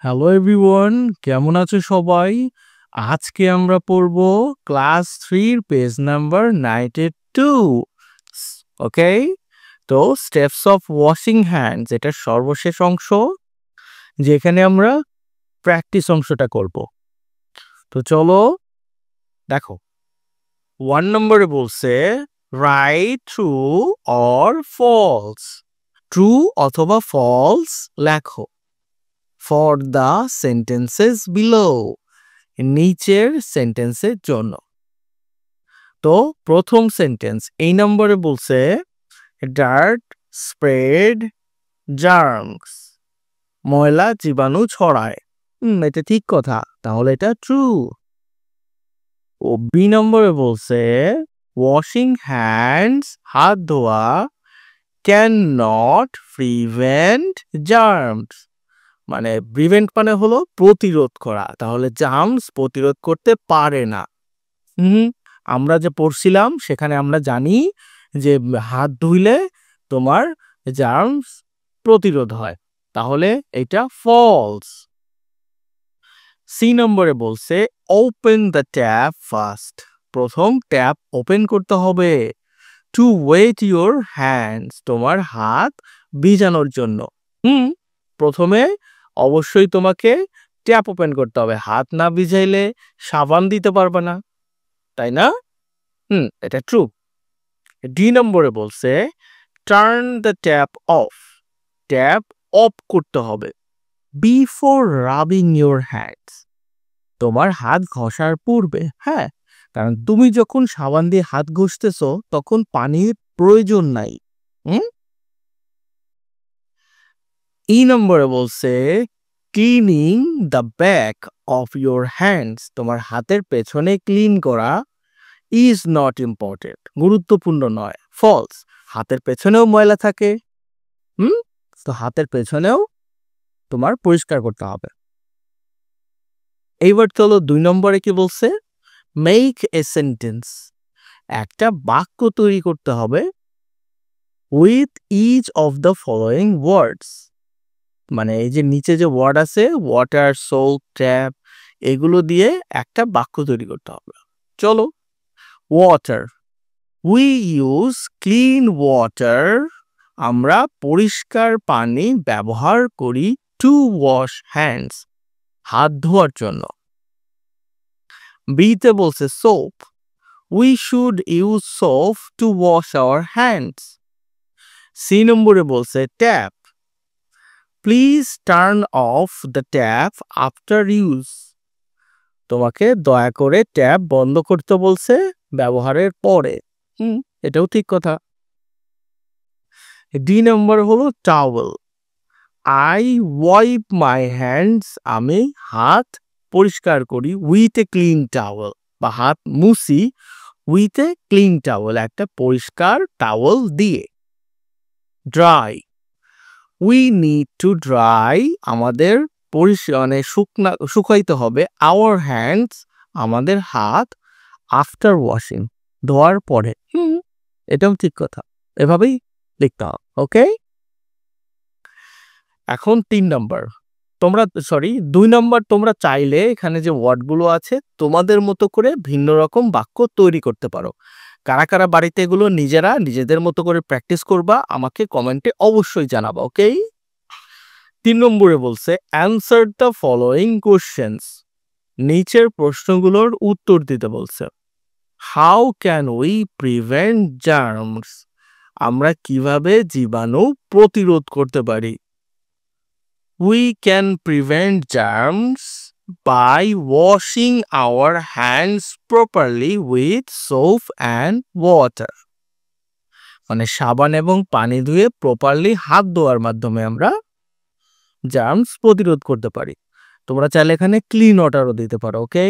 Hello everyone, কেমন আছো সবাই? আজকে আমরা পড়ব ক্লাস 3 পেজ নাম্বার 92। ওকে, তো স্টেপস অফ ওয়াশিং হ্যান্ডস এটার সর্বশেষ অংশ, যেখানে আমরা প্র্যাকটিস অংশটা করব। তো চলো দেখো, 1 নম্বরে বলছে right true or false. True অথবা ফলস লেখো ফর দ্য সেন্টেন্সেস বিলো, নিচের সেন্টেন্সের জন্য। তো প্রথম সেন্টেন্স এই নম্বরে বলছে ডার্ট স্প্রেড জার্মস, ময়লা জীবাণু ছড়ায়। এটা ঠিক কথা, তাহলে এটা ট্রু। ও বি নম্বরে বলছে ওয়াশিং হ্যান্ডস, হাত ধোয়া, ক্যান নট প্রিভেন্ট জার্মস, মানে প্রিভেন্ট মানে হলো প্রতিরোধ করা, তাহলে জার্মস প্রতিরোধ করতে পারে না। আমরা যে পড়ছিলাম সেখানে আমরা জানি যে হাত ধুইলে তোমার জার্মস প্রতিরোধ হয়, তাহলে এটা ফলস। সি নম্বরে বলছে ওপেন দ্য ট্যাপ ফার্স্ট, প্রথম ট্যাপ ওপেন করতে হবে। টু ওয়েট ইউর হ্যান্ডস, তোমার হাত ভিজানোর জন্য। প্রথমে অবশ্যই তোমাকে ট্যাপ ওপেন করতে হবে, হাত না ভিজাইলে সাবান দিতে পারবে না, তাই না? এটা ট্রু। ডি নম্বরে বলছে turn the tap off, tap off করতে হবে বিফোর রাবিং ইউর হ্যান্ডস, তোমার হাত ঘষার পূর্বে। হ্যাঁ, কারণ তুমি যখন সাবান দিয়ে হাত ঘষতেছো তখন পানির প্রয়োজন নাই। ই নম্বরে বলছে cleaning the back of your hands, তোমার হাতের পেছনে ক্লিন করা ইজ নট ইম্পর্টেন্ট, গুরুত্বপূর্ণ নয়। ফলস, হাতের পেছনেও ময়লা থাকে। তো হাতের পেছনেও তোমার পরিষ্কার করতে হবে। এইবার চলো 2 নম্বরে কি বলছে মেক এ সেন্টেন্স, একটা বাক্য তৈরি করতে হবে with each of the following words, মানে এই যে নিচে যে ওয়ার্ড আছে ওয়াটার, সোপ, ট্যাপ, এগুলো দিয়ে একটা বাক্য তৈরি করতে হবে। চলো, water, we use clean water, আমরা পরিষ্কার পানি ব্যবহার করি টু ওয়াশ হ্যান্ডস, হাত ধোয়ার জন্য। বিতে বলছে soap, we should use soap to wash our hands. C নম্বরে বলছে tap, please turn off the tap after use, তোমাকে দয়া করে ট্যাপ বন্ধ করতে বলছে ব্যবহারের পরে। এটাও ঠিক কথা। ডি নম্বর হলো towel, I wipe my hands, আমি হাত পরিষ্কার করি উইথ এ ক্লিন টাওয়েল, বা হাত মুছি উইথ এ ক্লিন টাওয়েল, একটা পরিষ্কার টাওয়েল দিয়ে। Dry, we need to dry, আমাদের মানে শুকাইতে হবে আওয়ার হ্যান্ডস, আমাদের হাত আফটার ওয়াশিং, ধোয়ার পরে। এটাও ঠিক কথা, এভাবেই লিখতে হবে। ওকে, এখন 3 নম্বর, তোমরা 2 নম্বর, তোমরা চাইলে এখানে যে ওয়ার্ডগুলো আছে তোমাদের মতো করে ভিন্ন রকম বাক্য তৈরি করতে পারো। কারা কারা বাড়িতে এগুলো নিজেরা নিজেদের মতো করে প্র্যাকটিস করবা আমাকে কমেন্টে অবশ্যই জানাবা। ওকে, 3 নম্বরে বলছে অ্যানসার দ্য ফলোয়িং কোশ্চেনস, নিচের প্রশ্নগুলোর উত্তর দিতে বলছে। How can we prevent germs, আমরা কিভাবে জীবাণু প্রতিরোধ করতে পারি। We can prevent germs by washing our hands properly with soap and water, মানে সাবান এবং পানি ধুয়ে প্রপারলি হাত ধোয়ার মাধ্যমে আমরা জার্মস প্রতিরোধ করতে পারি। তোমরা চাইলে এখানে ক্লিন ওয়াটারও দিতে পারো। ওকে,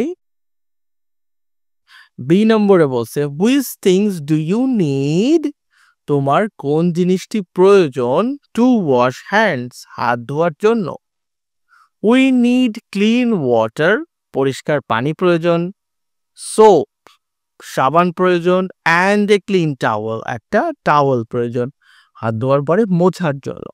বি নম্বরে বলছে which things do you need, তোমার কোন জিনিসটি প্রয়োজন টু ওয়াশ হ্যান্ডস, হাত ধোয়ার জন্য। উই নিড ক্লিন ওয়াটার, পরিষ্কার পানি প্রয়োজন। সোপ, সাবান প্রয়োজন। অ্যান্ড এ ক্লিন টাওয়েল, একটা টাওয়েল প্রয়োজন হাত ধোয়ার পরে মোছার জন্য।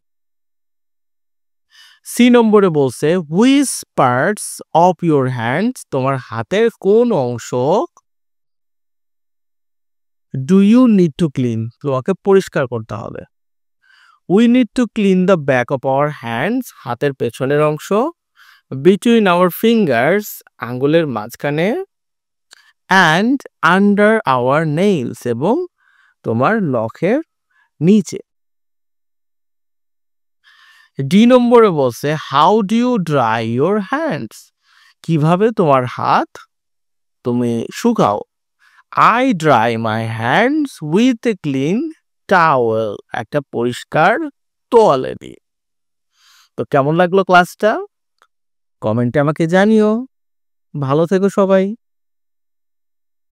সি নম্বরে বলছে which parts of your hands, তোমার হাতের কোন অংশ do you need to clean, তোমাকে পরিষ্কার করতে হবে। We need to clean the back of our hands, হাতের পেছনের অংশ, বিটুইন আওয়ার ফিঙ্গার্স, আঙ্গুলের মাঝখানে, অ্যান্ড আন্ডার আওয়ার নেইলস, এবং তোমার নখের নিচে। ডি নম্বরে বলছে how do you dry your hands, কিভাবে তোমার হাত তুমি শুকাও। I dry my hands with a clean towel, একটা পরিষ্কার তোয়ালে দিয়ে। তো কেমন লাগলো ক্লাসটা? কমেন্টে আমাকে জানিও। ভালো থেকো সবাই।